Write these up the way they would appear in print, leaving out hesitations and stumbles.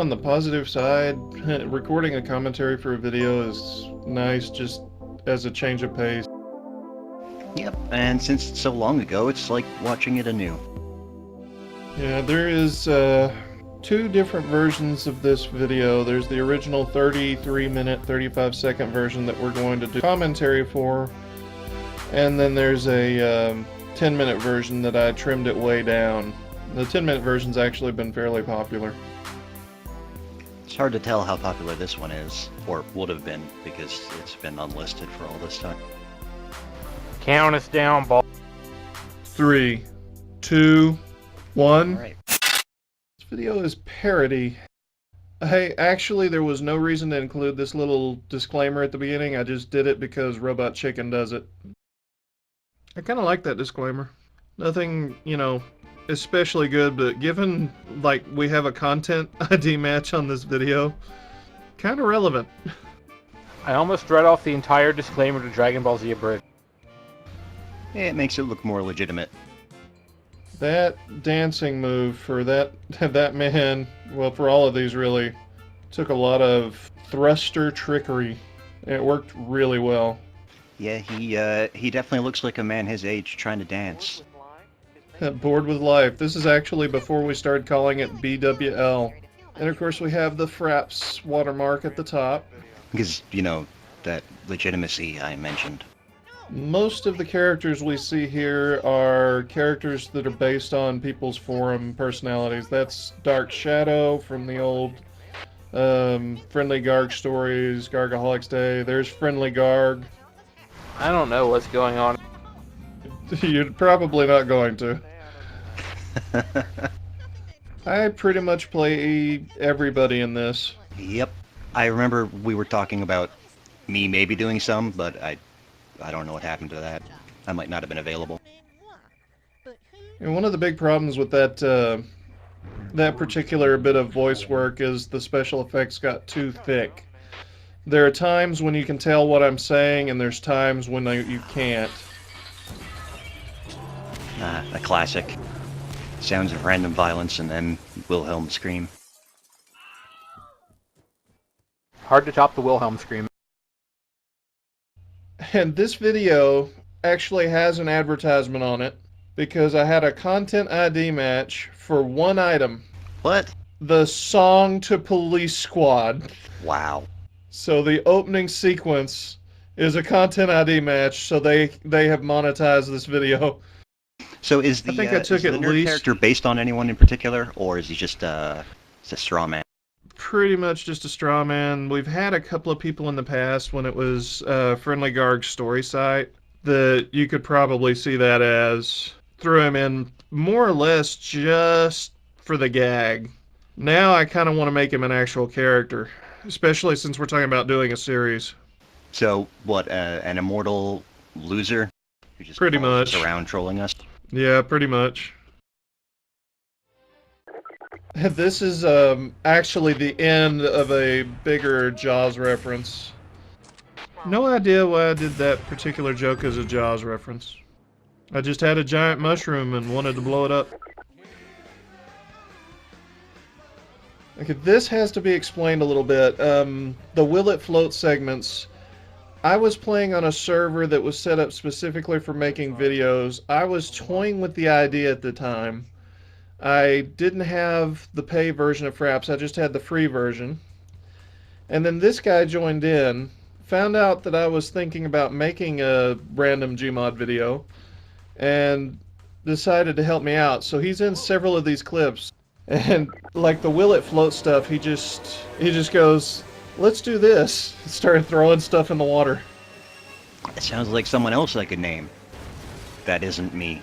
on the positive side, recording a commentary for a video is nice just as a change of pace. Yep, and since it's so long ago, it's like watching it anew. Yeah, there is two different versions of this video. There's the original 33-minute, 35-second version that we're going to do commentary for, and then there's a 10-minute version that I trimmed it way down. The 10-minute version's actually been fairly popular. It's hard to tell how popular this one is, or would have been, because it's been unlisted for all this time. Count us down, ball. 3, 2, 1. Alright. This video is parody. Hey, actually, there was no reason to include this little disclaimer at the beginning. I just did it because Robot Chicken does it. I kind of like that disclaimer. Nothing, you know, especially good, but given, like, we have a content ID match on this video, kind of relevant. I almost read off the entire disclaimer to Dragon Ball Z Abridged. It makes it look more legitimate. That dancing move for that man, well, for all of these really, took a lot of thruster trickery. It worked really well. Yeah, he definitely looks like a man his age trying to dance. Bored with life. This is actually before we started calling it BWL. And of course we have the Fraps watermark at the top. Because, you know, that legitimacy I mentioned. Most of the characters we see here are characters that are based on people's forum personalities. That's Dark Shadow from the old Friendly Garg stories, Gargaholic's Day. There's Friendly Garg. I don't know what's going on. You're probably not going to. I pretty much play everybody in this. Yep. I remember we were talking about me maybe doing some, but I don't know what happened to that. I might not have been available. And one of the big problems with that particular bit of voice work is the special effects got too thick. There are times when you can tell what I'm saying, and there's times when you can't. A classic. Sounds of random violence and then Wilhelm scream. Hard to top the Wilhelm scream. And this video actually has an advertisement on it because I had a content ID match for one item. What? The song to Police Squad. Wow. So the opening sequence is a content ID match, so they have monetized this video. So is the, I think I took is the at nerd least character based on anyone in particular, or is he just a straw man? pretty much just a straw man. We've had a couple of people in the past when it was Friendly Garg's story site that you could probably see that as threw him in more or less just for the gag. Now I kind of want to make him an actual character, especially since we're talking about doing a series. So what? An immortal loser who just Pretty follows us much. around trolling us? Yeah, pretty much. This is actually the end of a bigger Jaws reference. No idea why I did that particular joke as a Jaws reference. I just had a giant mushroom and wanted to blow it up. Okay, this has to be explained a little bit. The Will It Float segments. I was playing on a server that was set up specifically for making videos. I was toying with the idea at the time. I didn't have the pay version of Fraps, I just had the free version. And then this guy joined in, found out that I was thinking about making a random Gmod video, and decided to help me out. So he's in several of these clips. And like the Will It Float stuff, he just goes, let's do this. Started throwing stuff in the water. It sounds like someone else I could name. That isn't me.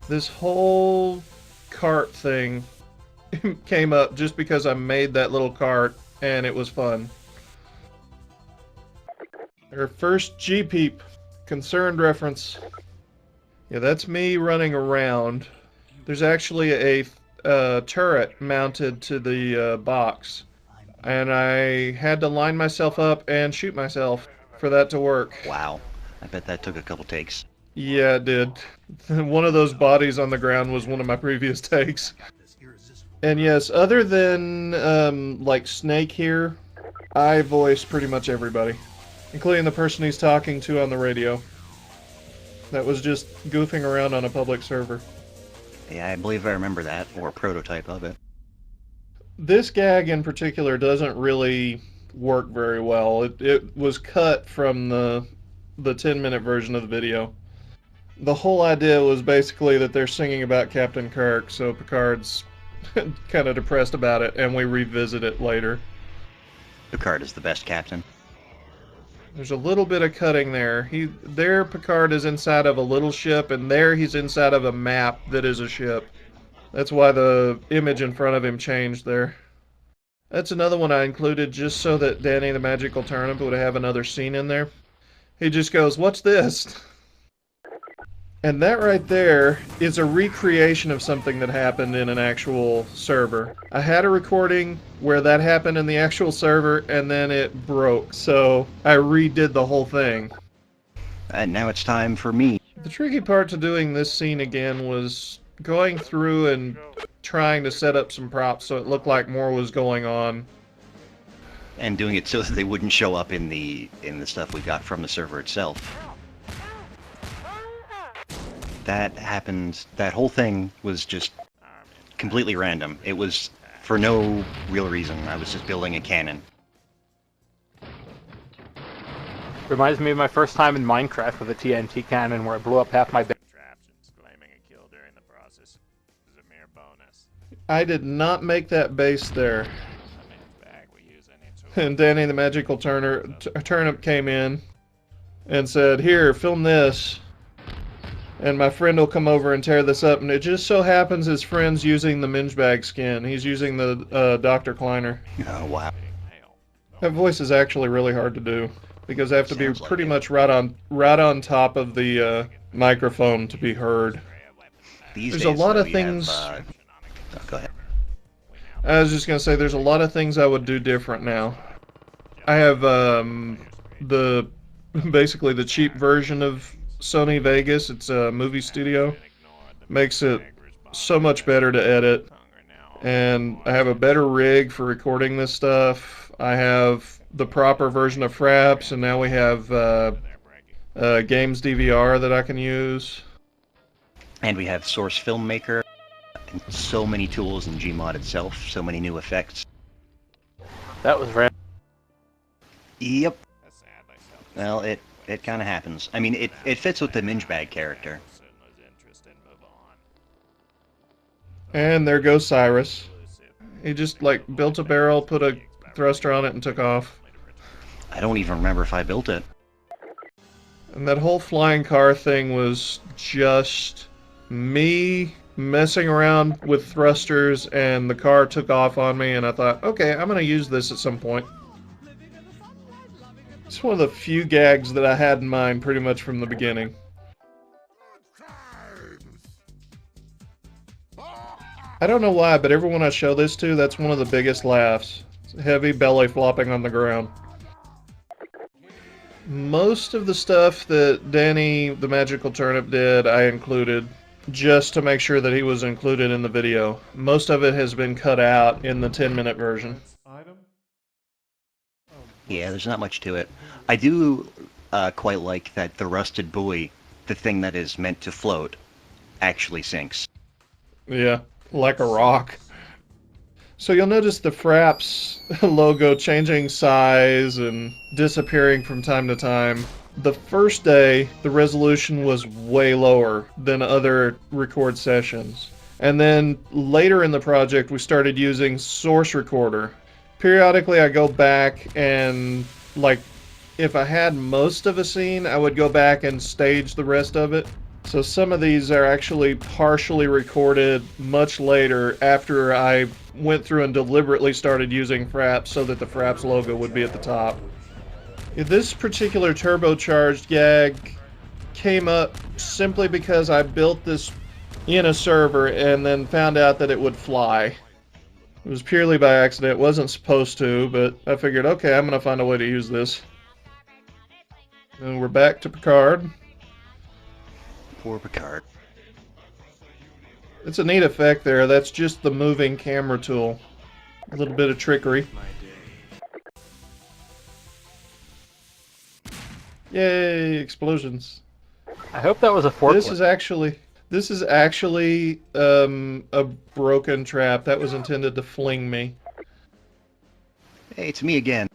This whole cart thing came up just because I made that little cart and it was fun. Our first G-Peep concerned reference. Yeah, that's me running around. There's actually a turret mounted to the box, and I had to line myself up and shoot myself for that to work. Wow. I bet that took a couple takes. Yeah, it did. One of those bodies on the ground was one of my previous takes. And yes, other than, like Snake here, I voice pretty much everybody, including the person he's talking to on the radio. That was just goofing around on a public server. Yeah, I believe I remember that, or a prototype of it. This gag in particular doesn't really work very well. It was cut from the 10-minute version of the video. The whole idea was basically that they're singing about Captain Kirk, so Picard's kind of depressed about it, and we revisit it later. Picard is the best captain. There's a little bit of cutting there. There Picard is inside of a little ship, and there he's inside of a map that is a ship. That's why the image in front of him changed there. That's another one I included just so that Danny the Magical Turnip would have another scene in there. He just goes, "What's this?" And that right there is a recreation of something that happened in an actual server. I had a recording where that happened in the actual server, and then it broke, so I redid the whole thing. And now it's time for me. The tricky part to doing this scene again was going through and trying to set up some props so it looked like more was going on. And doing it so that they wouldn't show up in the stuff we got from the server itself. That happened, that whole thing was just completely random. It was for no real reason. I was just building a cannon. Reminds me of my first time in Minecraft with a TNT cannon where I blew up half my base. Claiming a kill during the process is a mere bonus. I did not make that base there. Back, we use any tool. And Danny the Magical Turnip came in and said, "Here, film this. And my friend will come over and tear this up." And it just so happens his friend's using the Mingebag skin. He's using the Dr. Kleiner. Oh, wow. That voice is actually really hard to do because I have to be Sounds like pretty it. much right on top of the microphone to be heard. These There's days, a lot of we things. Have, oh, go ahead. I was just gonna say there's a lot of things I would do different now. I have basically the cheap version of Sony Vegas. It's a movie studio. Makes it so much better to edit. And I have a better rig for recording this stuff. I have the proper version of Fraps, and now we have Games DVR that I can use. And we have Source Filmmaker, and so many tools in Gmod itself, so many new effects. That was random. Yep. Well, it kind of happens. I mean, it fits with the Mingebag character. And there goes Syrus. He just like built a barrel, put a thruster on it, and took off. I don't even remember if I built it. And that whole flying car thing was just me messing around with thrusters, and the car took off on me, and I thought, okay, I'm going to use this at some point. It's one of the few gags that I had in mind pretty much from the beginning. I don't know why, but everyone I show this to, that's one of the biggest laughs. It's heavy belly flopping on the ground. Most of the stuff that Danny the Magical Turnip did, I included just to make sure that he was included in the video. Most of it has been cut out in the 10-minute version. Yeah, there's not much to it. I do quite like that the rusted buoy, the thing that is meant to float, actually sinks. Yeah, like a rock. So you'll notice the Fraps logo changing size and disappearing from time to time. The first day, the resolution was way lower than other record sessions. And then later in the project, we started using Source Recorder. Periodically, I go back and, like, if I had most of a scene, I would go back and stage the rest of it. So some of these are actually partially recorded much later after I went through and deliberately started using Fraps so that the Fraps logo would be at the top. This particular turbocharged gag came up simply because I built this in a server and then found out that it would fly. It was purely by accident. It wasn't supposed to, but I figured, okay, I'm going to find a way to use this. And we're back to Picard. poor Picard. It's a neat effect there. That's just the moving camera tool. A little bit of trickery. Yay, explosions. I hope that was a forklift. This is actually a broken trap that was intended to fling me. Hey, it's me again.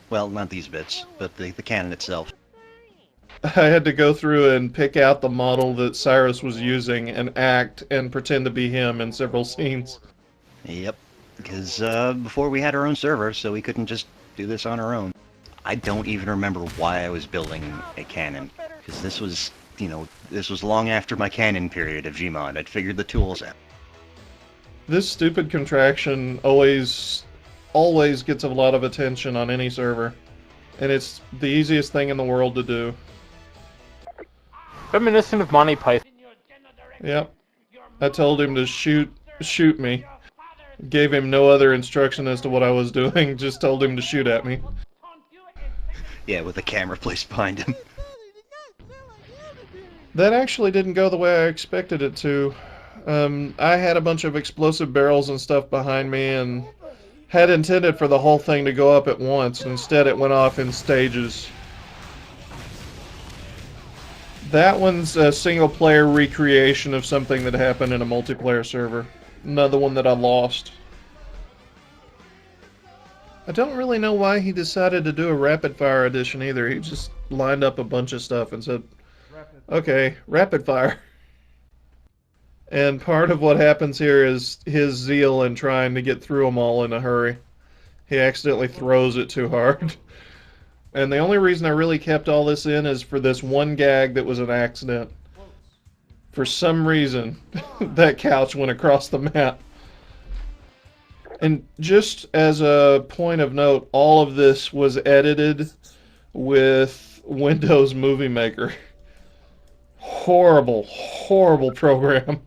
Well, not these bits, but the cannon itself. I had to go through and pick out the model that Syrus was using and act and pretend to be him in several scenes. Yep, because before we had our own server, so we couldn't just do this on our own. I don't even remember why I was building a cannon, because this was, you know, this was long after my cannon period of Gmod. I'd figured the tools out. This stupid contraction always gets a lot of attention on any server, and it's the easiest thing in the world to do. Reminiscent of Monty Python. Yep. I told him to shoot me. Gave him no other instruction as to what I was doing, just told him to shoot at me. Yeah, with the camera placed behind him. That actually didn't go the way I expected it to. I had a bunch of explosive barrels and stuff behind me and had intended for the whole thing to go up at once. Instead, it went off in stages. That one's a single-player recreation of something that happened in a multiplayer server. Another one that I lost. I don't really know why he decided to do a rapid-fire edition either. He just lined up a bunch of stuff and said, okay, rapid-fire. And part of what happens here is his zeal in trying to get through them all in a hurry. He accidentally throws it too hard. And the only reason I really kept all this in is for this one gag that was an accident. For some reason, that couch went across the map. And just as a point of note, all of this was edited with Windows Movie Maker. Horrible, horrible program.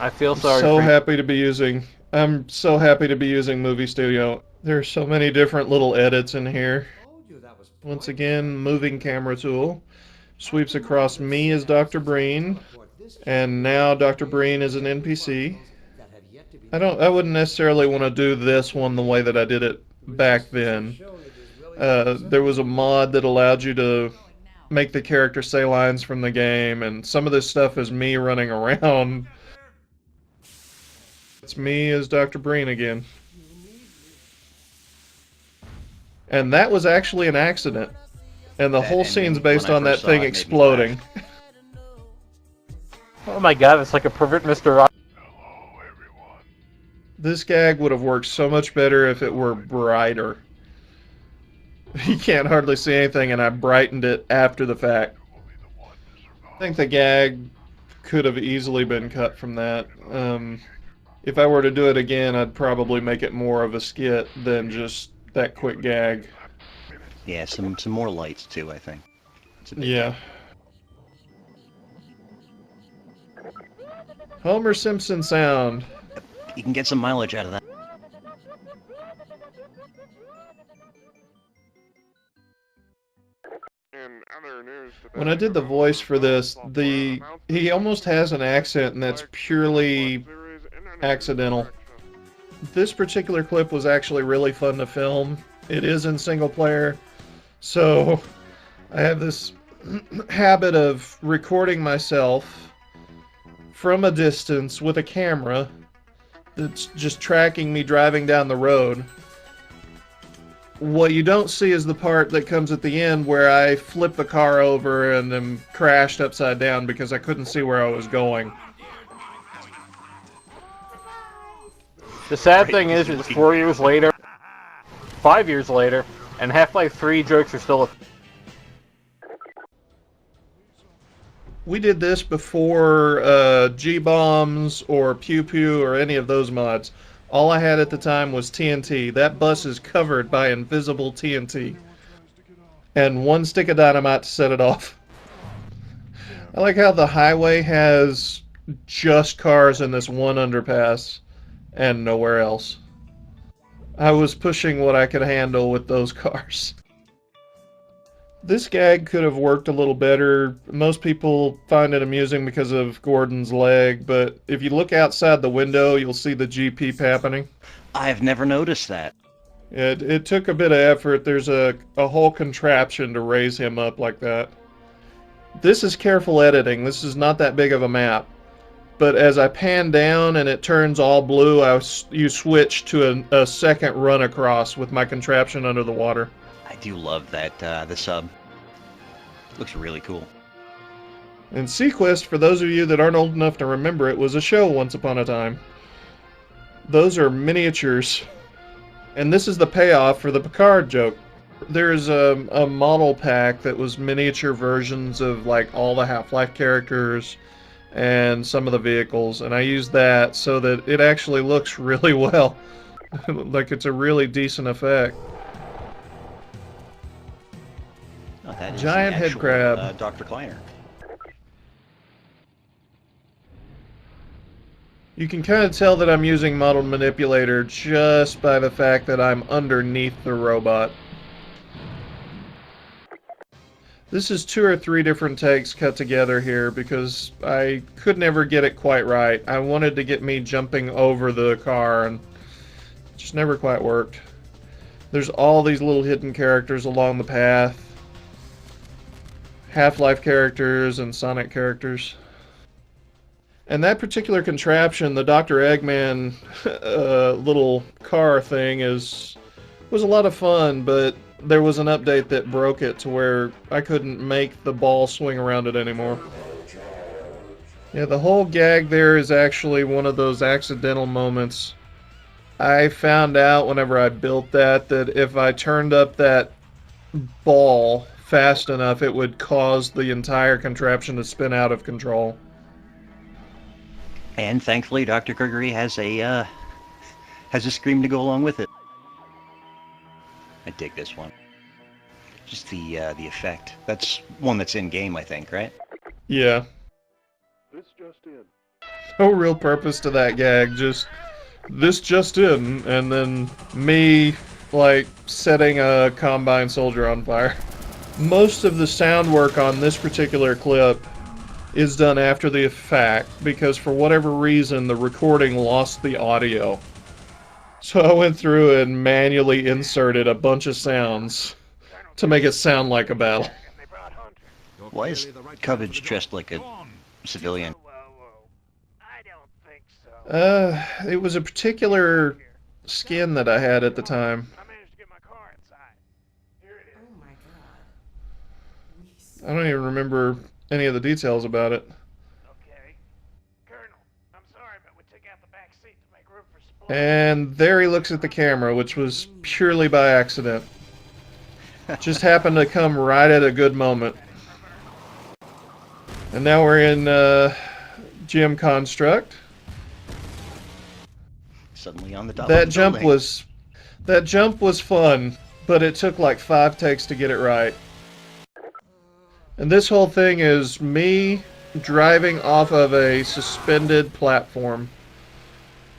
I feel sorry So for you. happy to be using. I'm so happy to be using Movie Studio. There's so many different little edits in here. Once again, moving camera tool. Sweeps across me as Dr. Breen. And now Dr. Breen is an NPC. I wouldn't necessarily want to do this one the way that I did it back then. There was a mod that allowed you to make the character say lines from the game, and some of this stuff is me running around. It's me as Dr. Breen again. And that was actually an accident. And the whole scene's based on that thing exploding. Oh my god, it's like a pervert Mr. Rock. This gag would have worked so much better if it were brighter. You can't hardly see anything, and I brightened it after the fact. I think the gag could have easily been cut from that. If I were to do it again, I'd probably make it more of a skit than just that quick gag. Yeah, some more lights too, I think. Yeah. Homer Simpson sound. You can get some mileage out of that. When I did the voice for this, he almost has an accent, and that's purely accidental. This particular clip was actually really fun to film. It is in single player, so I have this habit of recording myself from a distance with a camera that's just tracking me driving down the road. What you don't see is the part that comes at the end where I flip the car over and then crashed upside down because I couldn't see where I was going. The sad thing is, it's 4 years later, 5 years later, and Half-Life 3 jokes are still a... We did this before G-Bombs or Pew Pew or any of those mods. All I had at the time was TNT. That bus is covered by invisible TNT. And one stick of dynamite to set it off. I like how the highway has just cars in this one underpass and nowhere else. I was pushing what I could handle with those cars. This gag could have worked a little better. Most people find it amusing because of Gordon's leg, but if you look outside the window, you'll see the GP happening. I've never noticed that. It took a bit of effort. There's a whole contraption to raise him up like that. This is careful editing. This is not that big of a map. But as I pan down and it turns all blue, you switch to a second run across with my contraption under the water. I do love that, the sub. Looks really cool. And Sequest, for those of you that aren't old enough to remember it, was a show once upon a time. Those are miniatures. And this is the payoff for the Picard joke. There's a model pack that was miniature versions of like all the Half-Life characters and some of the vehicles, and I used that so that it actually looks really well. Like it's a really decent effect. Oh, that is Giant the head actual, crab. Dr. Kleiner. You can kind of tell that I'm using model manipulator just by the fact that I'm underneath the robot. This is 2 or 3 different takes cut together here because I could never get it quite right. I wanted to get me jumping over the car and it just never quite worked. There's all these little hidden characters along the path. Half-Life characters and Sonic characters. And that particular contraption, the Dr. Eggman little car thing, was a lot of fun, but there was an update that broke it to where I couldn't make the ball swing around it anymore. Yeah, the whole gag there is actually one of those accidental moments. I found out whenever I built that if I turned up that ball fast enough, it would cause the entire contraption to spin out of control. And thankfully, Dr. Gregory has a scream to go along with it. I dig this one. Just the effect. That's one that's in game, I think, right? Yeah. This just in. No real purpose to that gag, just this just in, and then me like setting a Combine soldier on fire. Most of the sound work on this particular clip is done after the fact because for whatever reason the recording lost the audio. So I went through and manually inserted a bunch of sounds to make it sound like a battle. Why is Coverage dressed like a civilian? I don't think so. It was a particular skin that I had at the time. I managed to get my car inside. Here it is. Oh my god. I don't even remember any of the details about it. Okay. Colonel, I'm sorry, but we took out the back seat to make room for support. And there he looks at the camera, which was purely by accident. Just happened to come right at a good moment. And now we're in GM Construct. Suddenly on the top That of the jump building. was fun, but it took like 5 takes to get it right. And this whole thing is me driving off of a suspended platform.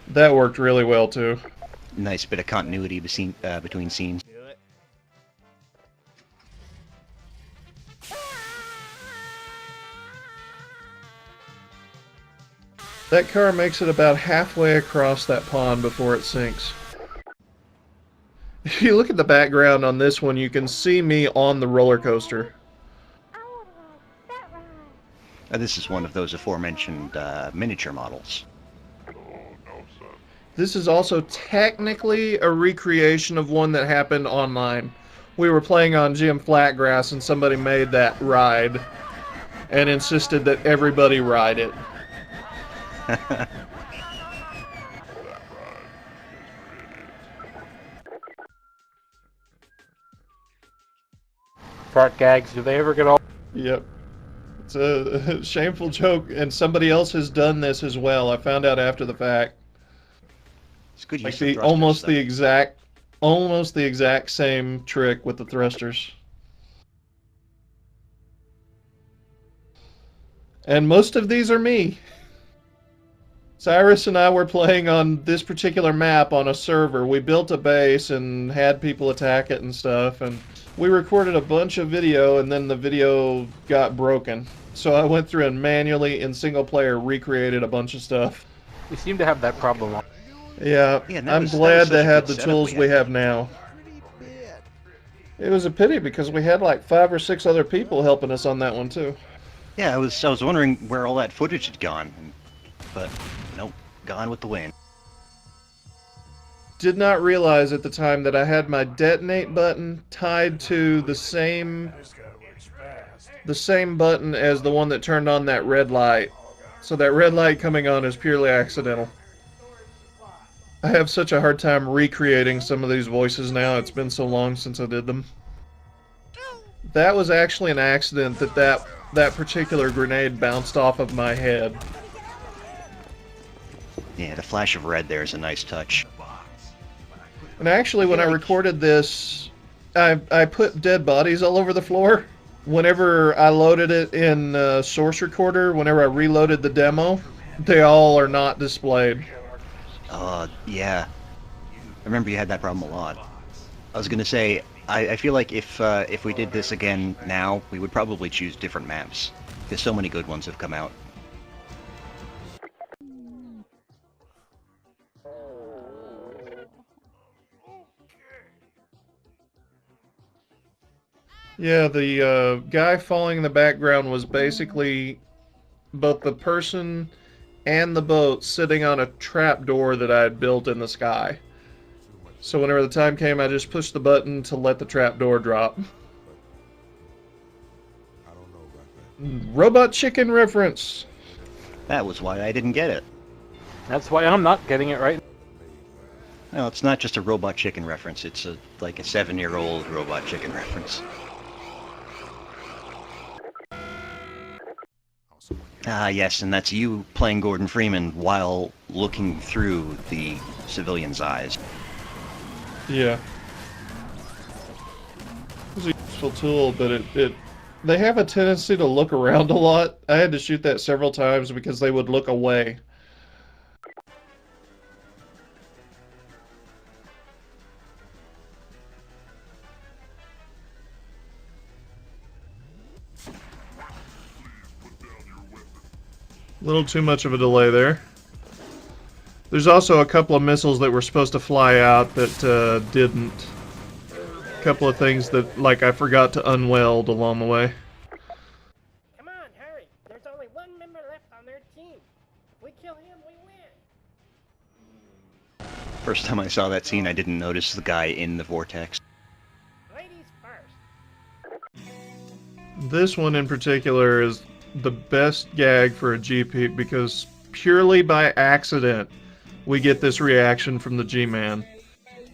That worked really well too. Nice bit of continuity between scenes. That car makes it about halfway across that pond before it sinks. If you look at the background on this one, you can see me on the roller coaster. This is one of those aforementioned miniature models. This is also technically a recreation of one that happened online. We were playing on GM Flatgrass and somebody made that ride and insisted that everybody ride it. Fart gags, do they ever get old? Yep. It's a shameful joke, and somebody else has done this as well. I found out after the fact. It's good Like use of almost thrusters, the exact same trick with the thrusters. And most of these are me. Syrus and I were playing on this particular map on a server. We built a base and had people attack it and stuff, and We recorded a bunch of video and then the video got broken. So I went through and manually in single player recreated a bunch of stuff. We seem to have that problem. Yeah, Yeah, I'm glad to have the tools we have now. It was a pity because we had like 5 or 6 other people helping us on that one too. Yeah, I was wondering where all that footage had gone, but nope, gone with the wind. Did not realize at the time that I had my detonate button tied to the same button as the one that turned on that red light. So that red light coming on is purely accidental. I have such a hard time recreating some of these voices now. It's been so long since I did them. That was actually an accident that particular grenade bounced off of my head. Yeah, the flash of red there is a nice touch. And actually, when I recorded this, I put dead bodies all over the floor. Whenever I loaded it in Source Recorder, whenever I reloaded the demo, they all are not displayed. Yeah. I remember you had that problem a lot. I was gonna say, I feel like if we did this again now, we would probably choose different maps. Because so many good ones have come out. Yeah, the guy falling in the background was basically both the person and the boat sitting on a trapdoor that I had built in the sky. So whenever the time came, I just pushed the button to let the trapdoor drop. Robot Chicken reference. That was why I didn't get it. That's why I'm not getting it right. No, it's not just a Robot Chicken reference, it's like a 7-year-old Robot Chicken reference. Ah, yes, and that's you playing Gordon Freeman while looking through the civilian's eyes. Yeah. It's a useful tool, but they have a tendency to look around a lot. I had to shoot that several times because they would look away. A little too much of a delay there. There's also a couple of missiles that were supposed to fly out that didn't. A couple of things that, like, I forgot to unweld along the way. Come on, hurry. There's only one member left on their team. If we kill him, we win. First time I saw that scene, I didn't notice the guy in the vortex. Ladies first. This one in particular is the best gag for a GP because purely by accident we get this reaction from the G-Man.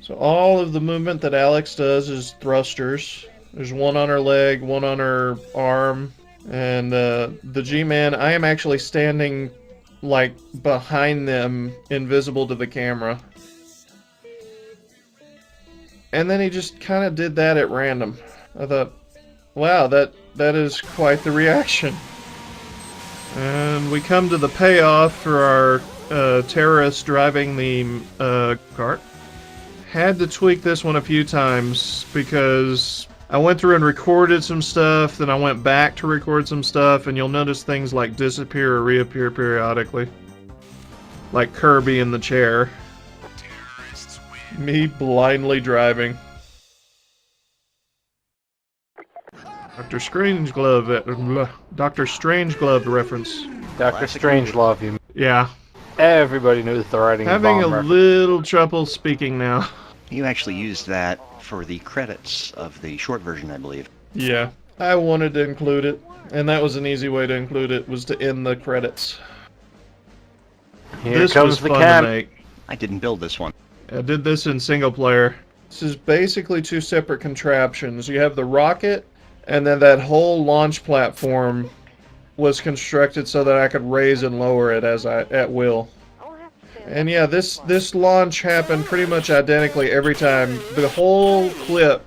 So all of the movement that Alex does is thrusters. There's one on her leg, one on her arm, and the G-Man, I am actually standing like behind them, invisible to the camera. And then he just kind of did that at random. I thought, wow, that is quite the reaction. And we come to the payoff for our terrorist driving the cart. Had to tweak this one a few times because I went through and recorded some stuff, then I went back to record some stuff, and you'll notice things like disappear or reappear periodically. Like Kirby in the chair. Me blindly driving. Dr. Strangelove, Dr. Strangelove reference. Dr. Strangelove, you. Yeah. Everybody knows the writing. Having a little trouble speaking now. You actually used that for the credits of the short version, I believe. Yeah. I wanted to include it, and that was an easy way to include it, was to end the credits. Here This comes was the fun cam. to make. I didn't build this one. I did this in single player. This is basically 2 separate contraptions. You have the rocket, and then that whole launch platform was constructed so that I could raise and lower it at will. And yeah, this launch happened pretty much identically every time. The whole clip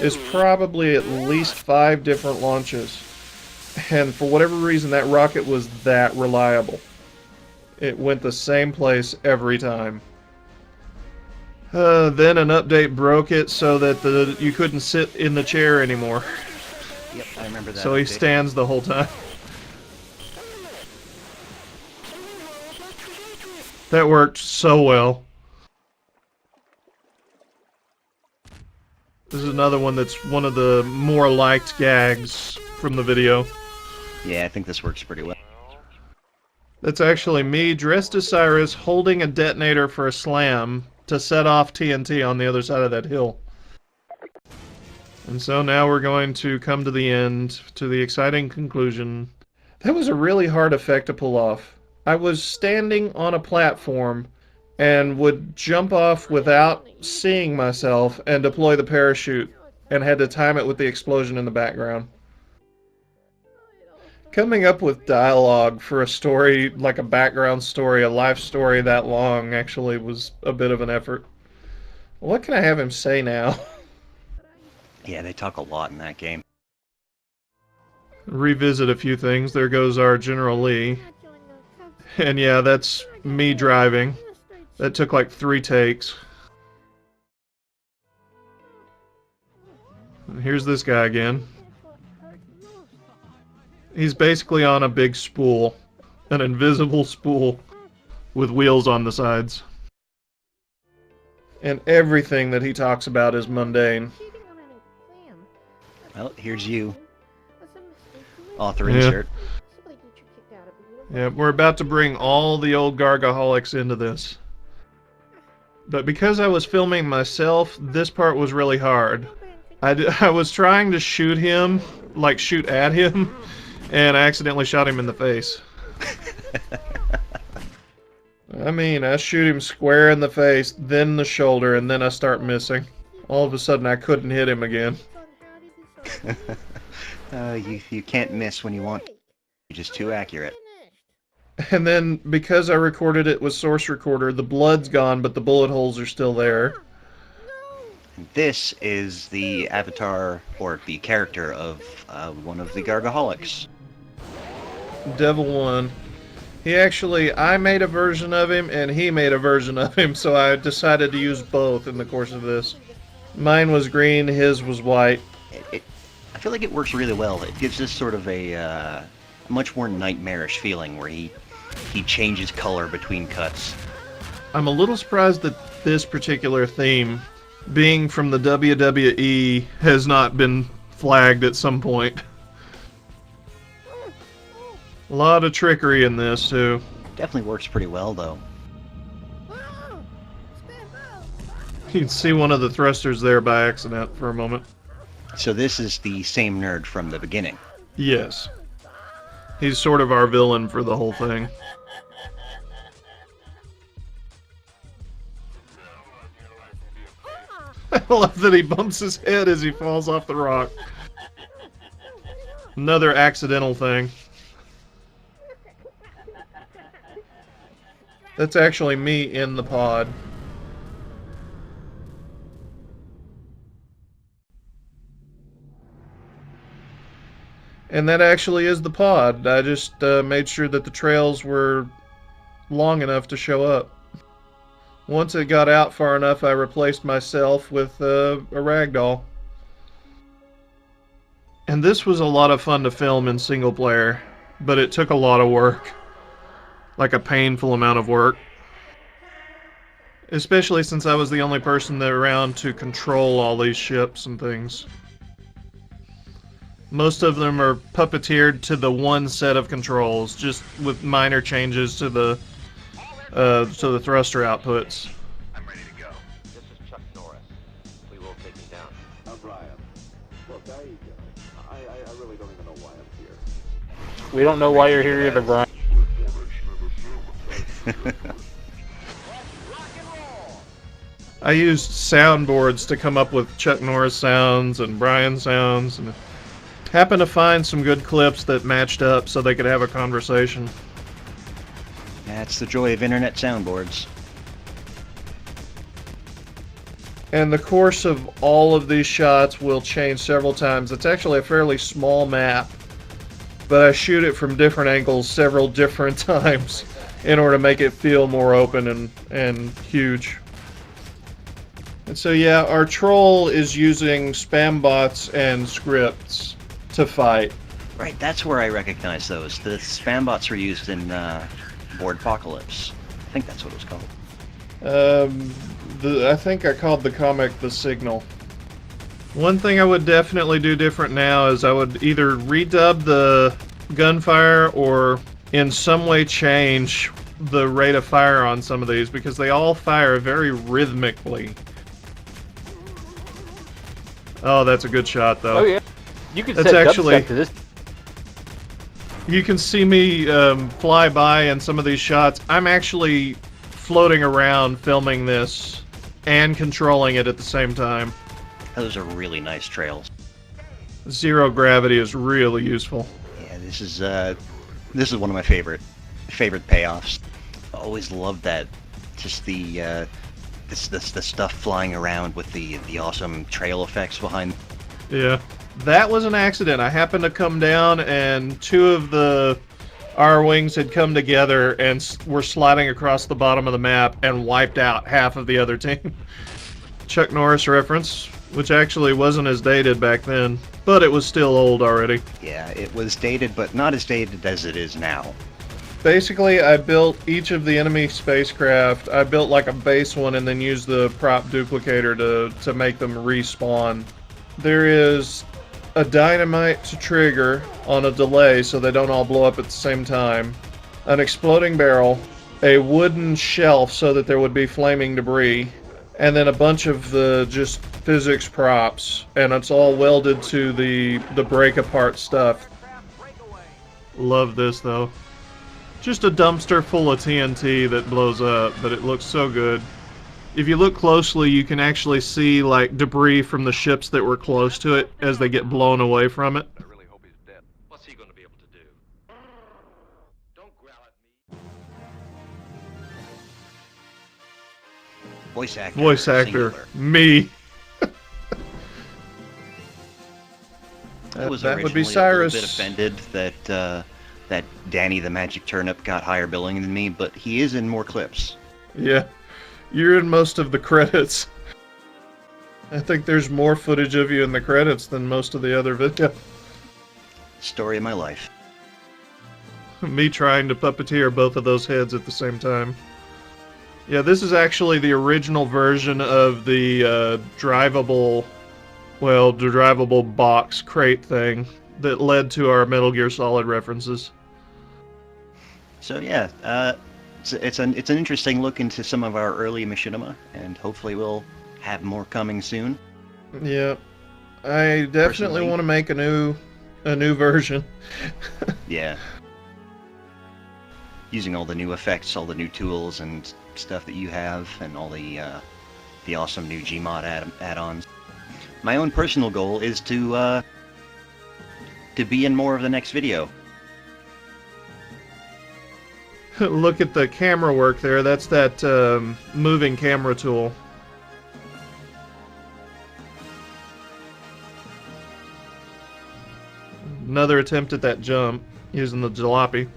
is probably at least 5 different launches. And for whatever reason, that rocket was that reliable. It went the same place every time. Then an update broke it so that you couldn't sit in the chair anymore. Yep, I remember that. So he update. stands the whole time. That worked so well. This is another one that's one of the more liked gags from the video. Yeah, I think this works pretty well. That's actually me dressed as Syrus holding a detonator for a slam to set off TNT on the other side of that hill. And so now we're going to come to the end, to the exciting conclusion. That was a really hard effect to pull off. I was standing on a platform and would jump off without seeing myself and deploy the parachute, and had to time it with the explosion in the background. Coming up with dialogue for a story, like a background story, a life story that long, actually was a bit of an effort. What can I have him say now? Yeah, they talk a lot in that game. Revisit a few things. There goes our General Lee. And yeah, that's me driving. That took like 3 takes. And here's this guy again. He's basically on a big spool. An invisible spool with wheels on the sides. And everything that he talks about is mundane. Well, here's you. Author insert. Yeah, we're about to bring all the old Gargaholics into this. But because I was filming myself, this part was really hard. I was trying to shoot him, like shoot at him, and I accidentally shot him in the face. I mean, I shoot him square in the face, then the shoulder, and then I start missing. All of a sudden, I couldn't hit him again. You can't miss when you want. You're just too accurate. And then, because I recorded it with Source Recorder, the blood's gone, but the bullet holes are still there. This is the avatar, or the character of one of the Gargaholics. Devil 1. I made a version of him, and he made a version of him, so I decided to use both in the course of this. Mine was green, his was white. I feel like it works really well. It gives this sort of a much more nightmarish feeling where he changes color between cuts. I'm a little surprised that this particular theme, being from the WWE, has not been flagged at some point. A lot of trickery in this, too. Definitely works pretty well, though. You can see one of the thrusters there by accident for a moment. So this is the same nerd from the beginning. Yes. He's sort of our villain for the whole thing. I love that he bumps his head as he falls off the rock. Another accidental thing. That's actually me in the pod. And that actually is the pod. I just made sure that the trails were long enough to show up. Once it got out far enough, I replaced myself with a ragdoll. And this was a lot of fun to film in single player, but it took a lot of work. Like a painful amount of work. Especially since I was the only person there around to control all these ships and things. Most of them are puppeteered to the one set of controls, just with minor changes to the thruster outputs. I'm ready to go. This is Chuck Norris. We will take you down. I'm Brian. Look, I really don't even know why I'm here. We don't know why you're here either, Brian. I used soundboards to come up with Chuck Norris sounds and Brian sounds, and happened to find some good clips that matched up so they could have a conversation. That's the joy of internet soundboards. And the course of all of these shots will change several times. It's actually a fairly small map, but I shoot it from different angles several different times in order to make it feel more open and huge. And so yeah, our troll is using spam bots and scripts to fight. Right, that's where I recognize those. The spam bots were used in Board Apocalypse. I think that's what it was called. I think I called the comic The Signal. One thing I would definitely do different now is I would either redub the gunfire or in some way change the rate of fire on some of these, because they all fire very rhythmically. Oh, that's a good shot, though. Oh yeah, you can That's set actually- dubstep to this. You can see me fly by in some of these shots. I'm actually floating around filming this and controlling it at the same time. Those are really nice trails. Zero gravity is really useful. Yeah, this is one of my favorite payoffs. I always loved that, just the stuff flying around with the awesome trail effects behind. Yeah. That was an accident. I happened to come down and two of the R-Wings had come together and were sliding across the bottom of the map and wiped out half of the other team. Chuck Norris reference, which actually wasn't as dated back then, but it was still old already. Yeah, it was dated, but not as dated as it is now. Basically, I built each of the enemy spacecraft. I built like a base one and then used the prop duplicator to make them respawn. There is a dynamite to trigger on a delay so they don't all blow up at the same time, an exploding barrel, a wooden shelf so that there would be flaming debris, and then a bunch of the just physics props, and it's all welded to the break apart stuff. Love this though. Just a dumpster full of TNT that blows up, but it looks so good. If you look closely, you can actually see like debris from the ships that were close to it as they get blown away from it. I really hope he's dead. What's he gonna be able to do? Don't growl at me. Voice actor. Voice actor, singular. me. I was that would be originally a little Syrus. bit offended that Danny the Magic Turnip got higher billing than me, but he is in more clips. Yeah, you're in most of the credits. I think there's more footage of you in the credits than most of the other videos. Story of my life. Me trying to puppeteer both of those heads at the same time. Yeah, this is actually the original version of the drivable box crate thing that led to our Metal Gear Solid references. So yeah, it's an interesting look into some of our early machinima, and hopefully we'll have more coming soon. Yeah, I definitely Personally. want to make a new version. Yeah. Using all the new effects, all the new tools and stuff that you have, and all the awesome new Gmod add-ons. My own personal goal is to be in more of the next video. Look at the camera work there. That's that moving camera tool. Another attempt at that jump using the jalopy.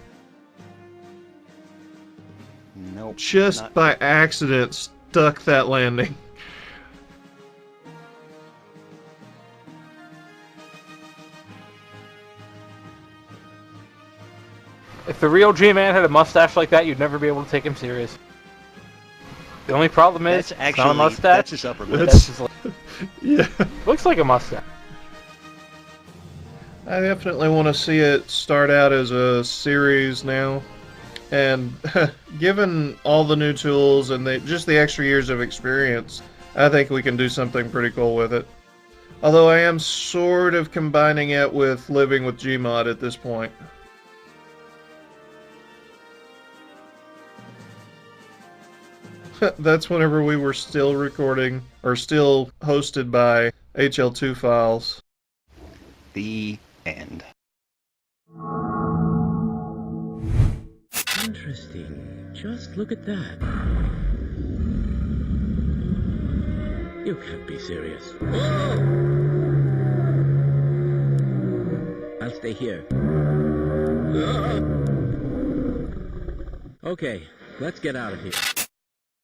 Nope. Just not- by accident stuck that landing. If the real G-Man had a mustache like that, you'd never be able to take him serious. The only problem is, That's it's not a actually mustache. that's his upper lip. That's- That's just Yeah. looks like a mustache. I definitely want to see it start out as a series now. And given all the new tools and just the extra years of experience, I think we can do something pretty cool with it. Although I am sort of combining it with living with Gmod at this point. That's whenever we were still recording, or still hosted by HL2 files. The end. Interesting. Just look at that. You can't be serious. I'll stay here. Okay, let's get out of here.